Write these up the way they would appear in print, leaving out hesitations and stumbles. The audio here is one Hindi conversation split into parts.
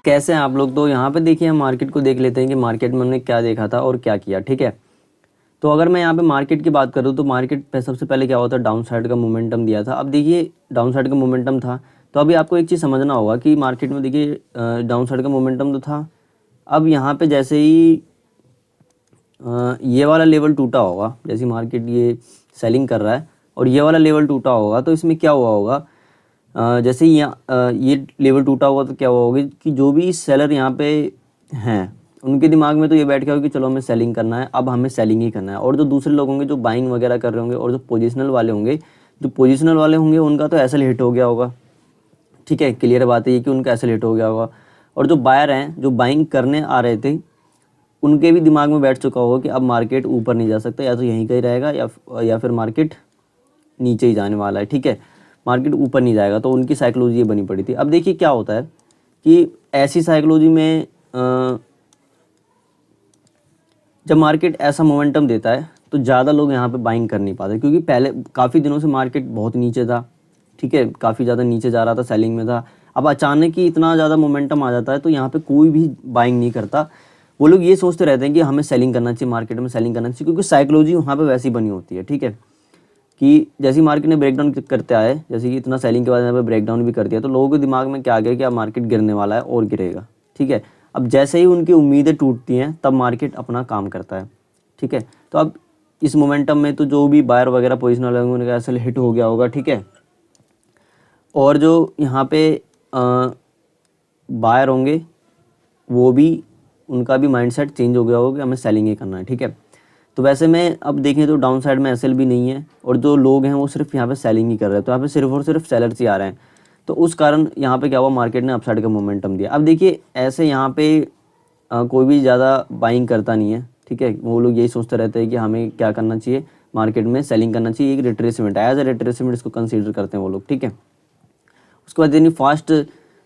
कैसे हैं आप लोग। तो यहाँ पे देखिए हम मार्केट को देख लेते हैं कि मार्केट में हमने क्या देखा था और क्या किया। ठीक है, तो अगर मैं यहाँ पे मार्केट की बात करूँ तो मार्केट पे सबसे पहले क्या होता है, डाउन साइड का मोमेंटम दिया था। अब देखिए डाउन साइड का मोमेंटम था, तो अभी आपको एक चीज़ समझना होगा कि मार्केट में देखिए डाउन साइड का मोमेंटम तो था। अब यहाँ पे जैसे ही ये वाला लेवल टूटा होगा, जैसे मार्केट ये सेलिंग कर रहा है और ये वाला लेवल टूटा होगा, तो इसमें क्या हुआ होगा, जैसे ही ये लेवल टूटा होगा तो क्या हुआ होगा कि जो भी सेलर यहाँ पे हैं उनके दिमाग में तो ये बैठ गया होगा कि चलो हमें सेलिंग करना है, अब हमें सेलिंग ही करना है। और जो दूसरे लोग होंगे जो बाइंग वगैरह कर रहे होंगे और जो पोजिशनल वाले होंगे उनका तो ऐसा हिट हो गया होगा। ठीक है, क्लियर बात है ये कि उनका ऐसा हिट हो गया होगा। और जो बायर हैं जो बाइंग करने आ रहे थे उनके भी दिमाग में बैठ चुका होगा कि अब मार्केट ऊपर नहीं जा सकता, या तो यहीं का ही रहेगा या फिर मार्केट नीचे ही जाने वाला है। ठीक है, मार्केट ऊपर नहीं जाएगा, तो उनकी साइकोलॉजी ये बनी पड़ी थी। अब देखिए क्या होता है कि ऐसी साइकोलॉजी में जब मार्केट ऐसा मोमेंटम देता है तो ज़्यादा लोग यहाँ पे बाइंग कर नहीं पाते, क्योंकि पहले काफ़ी दिनों से मार्केट बहुत नीचे था। ठीक है, काफ़ी ज़्यादा नीचे जा रहा था, सेलिंग में था। अब अचानक ही इतना ज़्यादा मोमेंटम आ जाता है तो यहाँ पे कोई भी बाइंग नहीं करता। वो लोग ये सोचते रहते हैं कि हमें सेलिंग करना चाहिए, मार्केट में सेलिंग करना चाहिए, क्योंकि साइकोलॉजी वहाँ पे वैसी बनी होती है। ठीक है, कि जैसे मार्केट ने ब्रेकडाउन करते आए, जैसे कि इतना सेलिंग के बाद यहाँ पे ब्रेकडाउन भी कर दिया, तो लोगों के दिमाग में क्या आ गया कि अब मार्केट गिरने वाला है और गिरेगा। ठीक है, अब जैसे ही उनकी उम्मीदें टूटती हैं तब मार्केट अपना काम करता है। ठीक है, तो अब इस मोमेंटम में तो जो भी बायर वगैरह पोजिशन वाले होंगे उनका ऐसा हिट हो गया होगा। ठीक है, और जो यहाँ पे बायर होंगे वो भी, उनका भी माइंडसेट चेंज हो गया होगा कि हमें सेलिंग ही करना है। ठीक है, तो वैसे में अब देखें तो डाउन साइड में एसएल भी नहीं है और जो लोग हैं वो सिर्फ यहाँ पे सेलिंग ही कर रहे हैं, तो यहाँ पे सिर्फ और सिर्फ सेलर्स ही आ रहे हैं। तो उस कारण यहाँ पे क्या हुआ, मार्केट ने अपसाइड का मोमेंटम दिया। अब देखिए ऐसे यहाँ पे कोई भी ज़्यादा बाइंग करता नहीं है। ठीक है, वो लोग यही सोचते रहते हैं कि हमें क्या करना चाहिए, मार्केट में सेलिंग करना चाहिए, एक रिट्रेसमेंट एज ए रिट्रेसमेंट इसको कंसीडर करते हैं वो लोग। ठीक है, उसके बाद यानी फास्ट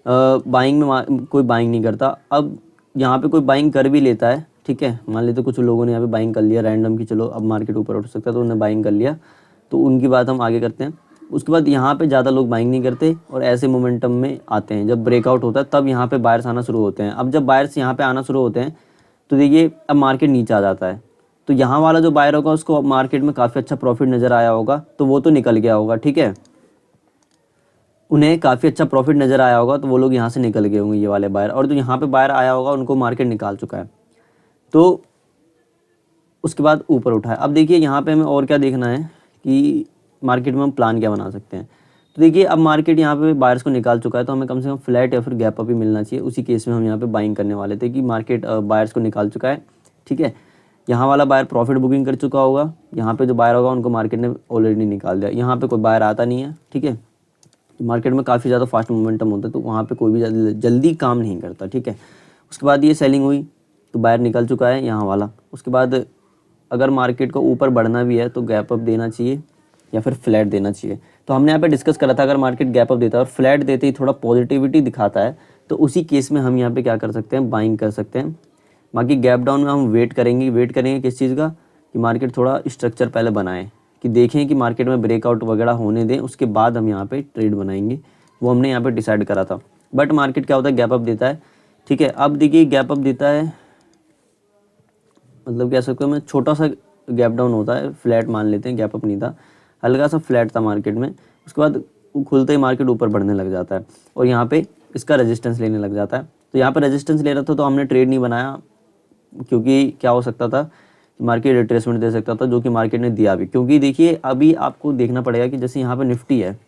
बाइंग में कोई बाइंग नहीं करता। अब यहाँ पे कोई बाइंग कर भी लेता है, ठीक है, मान लेते कुछ लोगों ने यहाँ पे बाइंग कर लिया रैंडम कि चलो अब मार्केट ऊपर उठ सकता है, तो उन्होंने बाइंग कर लिया, तो उनकी बात हम आगे करते हैं। उसके बाद यहाँ पे ज़्यादा लोग बाइंग नहीं करते और ऐसे मोमेंटम में आते हैं, जब ब्रेकआउट होता है तब यहाँ पे बायर्स आना शुरू होते हैं। अब जब बायर्स यहाँ पे आना शुरू होते हैं तो देखिए अब मार्केट नीचे आ जाता है, तो यहाँ वाला जो बायर होगा उसको मार्केट में काफ़ी अच्छा प्रॉफिट नज़र आया होगा, तो वो तो निकल गया होगा। ठीक है, उन्हें काफ़ी अच्छा प्रॉफिट नज़र आया होगा, तो वो लोग यहाँ से निकल गए होंगे ये वाले बायर, और जो यहाँ पे बायर आया होगा उनको मार्केट निकाल चुका है, तो उसके बाद ऊपर उठा है। अब देखिए यहाँ पे हमें और क्या देखना है कि मार्केट में हम प्लान क्या बना सकते हैं। तो देखिए अब मार्केट यहाँ पे बायर्स को निकाल चुका है, तो हमें कम से कम फ्लैट या फिर गैप अप ही मिलना चाहिए। उसी केस में हम यहाँ पे बाइंग करने वाले थे कि मार्केट बायर्स को निकाल चुका है। ठीक है, यहाँ वाला बायर प्रॉफिट बुकिंग कर चुका होगा, यहाँ पे जो बायर होगा उनको मार्केट ने ऑलरेडी निकाल दिया। यहाँ पे कोई बायर आता नहीं है। ठीक है, मार्केट में काफ़ी ज़्यादा फास्ट मोमेंटम होता है, तो वहाँ पे कोई भी जल्दी काम नहीं करता। ठीक है, उसके बाद ये सेलिंग हुई तो बायर निकल चुका है यहाँ वाला। उसके बाद अगर मार्केट को ऊपर बढ़ना भी है तो गैप अप देना चाहिए या फिर फ्लैट देना चाहिए। तो हमने यहाँ पे डिस्कस करा था अगर मार्केट गैप अप देता है और फ्लैट देते ही थोड़ा पॉजिटिविटी दिखाता है तो उसी केस में हम यहाँ पे क्या कर सकते हैं, बाइंग कर सकते हैं। बाकी गैप डाउन में हम वेट करेंगे किस चीज़ का, कि मार्केट थोड़ा स्ट्रक्चर पहले बनाए, कि देखें कि मार्केट में ब्रेकआउट वगैरह होने दें, उसके बाद हम यहाँ पे ट्रेड बनाएंगे। वो हमने यहाँ पे डिसाइड करा था। बट मार्केट क्या होता है, गैप अप देता है। ठीक है, अब देखिए गैप अप देता है मतलब कह सकते हो मैं, छोटा सा गैप डाउन होता है, फ्लैट मान लेते हैं, गैप अप नहीं था, हल्का सा फ्लैट था मार्केट में। उसके बाद खुलते ही मार्केट ऊपर बढ़ने लग जाता है और यहाँ पे इसका रेजिस्टेंस लेने लग जाता है। तो यहाँ पे रेजिस्टेंस ले रहा था तो हमने ट्रेड नहीं बनाया, क्योंकि क्या हो सकता था कि मार्केट रिट्रेसमेंट दे सकता था, जो कि मार्केट ने दिया भी। क्योंकि देखिए अभी आपको देखना पड़ेगा कि जैसे यहाँ पे निफ्टी है,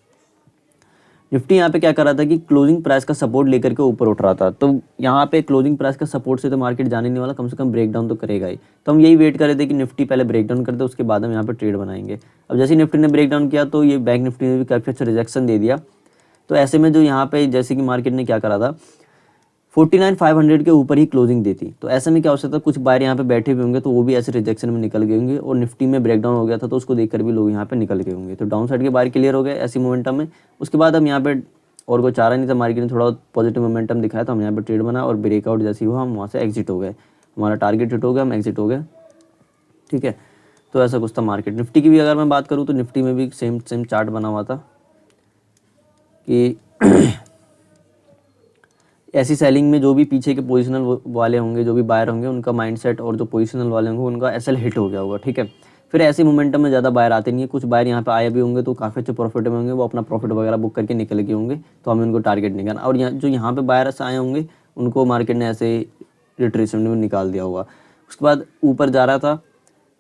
निफ्टी यहाँ पे क्या कर रहा था कि क्लोजिंग प्राइस का सपोर्ट लेकर के ऊपर उठ रहा था, तो यहाँ पे क्लोजिंग प्राइस का सपोर्ट से तो मार्केट जाने नहीं वाला, कम से कम ब्रेकडाउन तो करेगा ही। तो हम यही वेट कर रहे थे कि निफ्टी पहले ब्रेकडाउन कर दे, उसके बाद हम यहाँ पे ट्रेड बनाएंगे। अब जैसे निफ्टी ने ब्रेकडाउन किया तो ये बैंक निफ्टी ने भी काफ़ी अच्छा रिजेक्शन दे दिया। तो ऐसे में जो यहाँ पे जैसे कि मार्केट ने क्या करा था, 49,500 के ऊपर ही क्लोजिंग दी थी। तो ऐसे में क्या हो सकता है, कुछ बायर यहाँ पे बैठे हुए होंगे तो वो भी ऐसे रिजेक्शन में निकल गए होंगे, और निफ्टी में ब्रेकडाउन हो गया था तो उसको देखकर भी लोग यहाँ पे निकल गए होंगे। तो डाउन साइड के बायर क्लियर हो गए ऐसी मोमेंटम में। उसके बाद हम यहाँ पे और कोई चारा नहीं था, मार्केट ने थोड़ा पॉजिटिव मोमेंटम दिखाया तो हम यहाँ पे ट्रेड बना और ब्रेकआउट जैसे हुआ हम वहाँ से एग्जिट हो गए, हमारा टारगेट हिट हो गया, हम एग्जिट हो गए। ठीक है, तो ऐसा कुछ था मार्केट। निफ्टी की भी अगर मैं बात करूँ तो निफ्टी में भी सेम चार्ट बना हुआ था कि ऐसी सेलिंग में जो भी पीछे के पोजिशनल वाले होंगे, जो भी बायर होंगे, उनका माइंडसेट और जो पोजिशनल वाले होंगे उनका एसएल हिट हो गया होगा, ठीक है। फिर ऐसे मोमेंटम में ज़्यादा बायर आते नहीं है। कुछ बायर यहाँ पे आए भी होंगे तो काफ़ी अच्छे प्रॉफिट में होंगे, वो अपना प्रॉफिट वगैरह बुक करके निकल गए होंगे, तो हमें उनको टारगेट नहीं करना। और जो यहाँ पे बायर्स आए होंगे उनको मार्केट ने ऐसे रिट्रेसमेंट में निकाल दिया होगा। उसके बाद ऊपर जा रहा था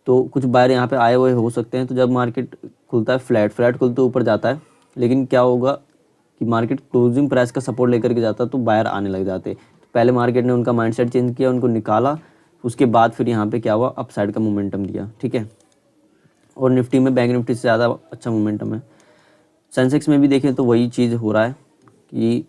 तो कुछ बायर यहाँ पे आए हुए हो सकते हैं। तो जब मार्केट खुलता है फ्लैट खुलते ऊपर जाता है, लेकिन क्या होगा कि मार्केट क्लोजिंग प्राइस का सपोर्ट लेकर के जाता है तो बायर आने लग जाते। तो पहले मार्केट ने उनका माइंडसेट चेंज किया, उनको निकाला, उसके बाद फिर यहाँ पे क्या हुआ, अपसाइड का मोमेंटम दिया, ठीक है। और निफ्टी में बैंक निफ्टी से ज़्यादा अच्छा मोमेंटम है। सेंसेक्स में भी देखें तो वही चीज़ हो रहा है कि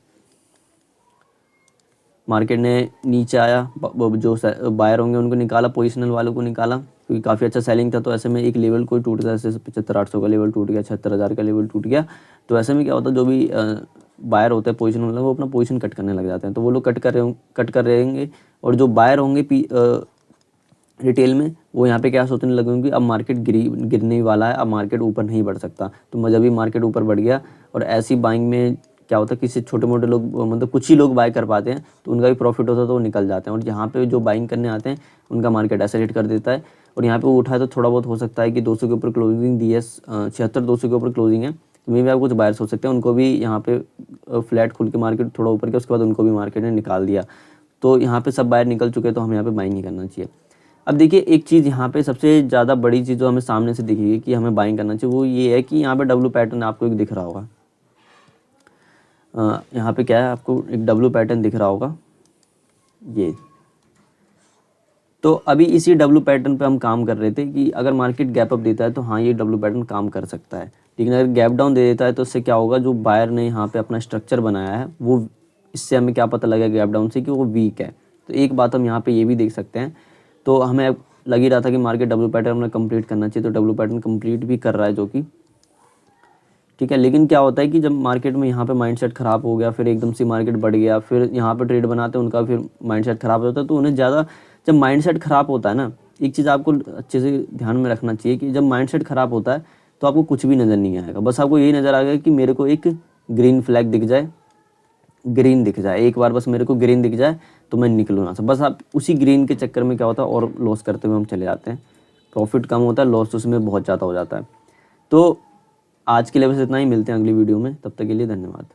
मार्केट ने नीचे आया, जो बायर होंगे उनको निकाला, पोजिशनल वालों को निकाला, क्योंकि काफ़ी अच्छा सेलिंग था। तो ऐसे में एक लेवल कोई टूट गया, जैसे 75-800 का लेवल टूट गया, 76,000 का लेवल टूट गया। तो ऐसे में क्या होता है, जो भी बायर होता है पोजिशन वाला, वो अपना पोजिशन कट करने लग जाते हैं। तो वो लोग कट कर रहेंगे, और जो बायर होंगे रिटेल में, वो यहाँ पे क्या सोचने लगेंगे, अब मार्केट गिरने वाला है, अब मार्केट ऊपर नहीं बढ़ सकता। तो जब भी मार्केट ऊपर बढ़ गया, और ऐसी बाइंग में क्या होता है, किसी छोटे मोटे लोग, मतलब कुछ ही लोग बाय कर पाते हैं, तो उनका भी प्रॉफिट होता है, तो वो निकल जाते हैं। और यहाँ पे जो बाइंग करने आते हैं उनका मार्केट ऐसे हिट कर देता है। और यहाँ पे वो उठा है तो थोड़ा बहुत हो सकता है कि 200 के ऊपर क्लोजिंग दी है, 76-200 के ऊपर क्लोजिंग है, तो मे भी आप कुछ बायर्स हो सकते हैं, उनको भी यहाँ पे फ्लैट खुल के मार्केट थोड़ा ऊपर गया, उसके बाद उनको भी मार्केट ने निकाल दिया। तो यहाँ पे सब बायर निकल चुके हैं, तो हमें यहाँ पे बाइंग नहीं करना चाहिए। अब देखिए, एक चीज़ यहाँ पे सबसे ज़्यादा बड़ी चीज़ जो हमें सामने से दिखेगी कि हमें बाइंग करना चाहिए, वो ये है कि यहाँ पे डब्ल्यू पैटर्न आपको एक दिख रहा होगा। यहाँ पे क्या है, आपको एक डब्ल्यू पैटर्न दिख रहा होगा ये। तो अभी इसी डब्ल्यू पैटर्न पे हम काम कर रहे थे कि अगर मार्केट गैप अप देता है तो हाँ, ये डब्ल्यू पैटर्न काम कर सकता है। लेकिन अगर गैप डाउन दे देता है तो उससे क्या होगा, जो बायर ने यहाँ पे अपना स्ट्रक्चर बनाया है, वो इससे हमें क्या पता लगेगा गैप डाउन से, कि वो वीक है। तो एक बात हम यहाँ पे ये भी देख सकते हैं। तो हमें लग ही रहा था कि मार्केट डब्ल्यू पैटर्न हमें कंप्लीट करना चाहिए, तो डब्ल्यू पैटर्न कंप्लीट भी कर रहा है, जो कि ठीक है। लेकिन क्या होता है कि जब मार्केट में यहाँ पे माइंडसेट ख़राब हो गया, फिर एकदम से मार्केट बढ़ गया, फिर यहाँ पे ट्रेड बनाते हैं उनका फिर माइंडसेट ख़राब होता है। तो उन्हें ज़्यादा, जब माइंडसेट ख़राब होता है ना, एक चीज़ आपको अच्छे से ध्यान में रखना चाहिए कि जब माइंडसेट ख़राब होता है तो आपको कुछ भी नज़र नहीं आएगा। बस आपको यही नज़र आएगा कि मेरे को एक ग्रीन फ्लैग दिख जाए, ग्रीन दिख जाए एक बार, बस मेरे को ग्रीन दिख जाए तो मैं निकलूँ ना। बस आप उसी ग्रीन के चक्कर में क्या होता है, और लॉस करते हुए हम चले जाते हैं। प्रॉफिट कम होता है, लॉस उसमें बहुत ज़्यादा हो जाता है। तो आज के लिए बस इतना ही, मिलते हैं अगली वीडियो में, तब तक के लिए धन्यवाद।